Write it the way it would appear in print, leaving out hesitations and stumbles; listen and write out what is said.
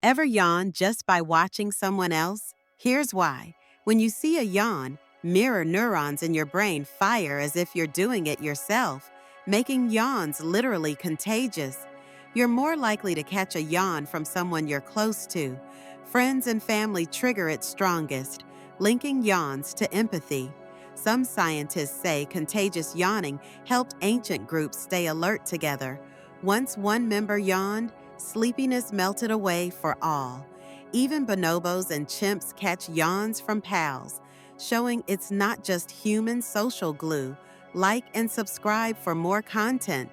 Ever yawn just by watching someone else? Here's why. When you see a yawn, mirror neurons in your brain fire as if you're doing it yourself, making yawns literally contagious. You're more likely to catch a yawn from someone you're close to. Friends and family trigger it strongest, linking yawns to empathy. Some scientists say contagious yawning helped ancient groups stay alert together. Once one member yawned, sleepiness melted away for all. Even bonobos and chimps catch yawns from pals, showing it's not just human social glue. Like and subscribe for more content.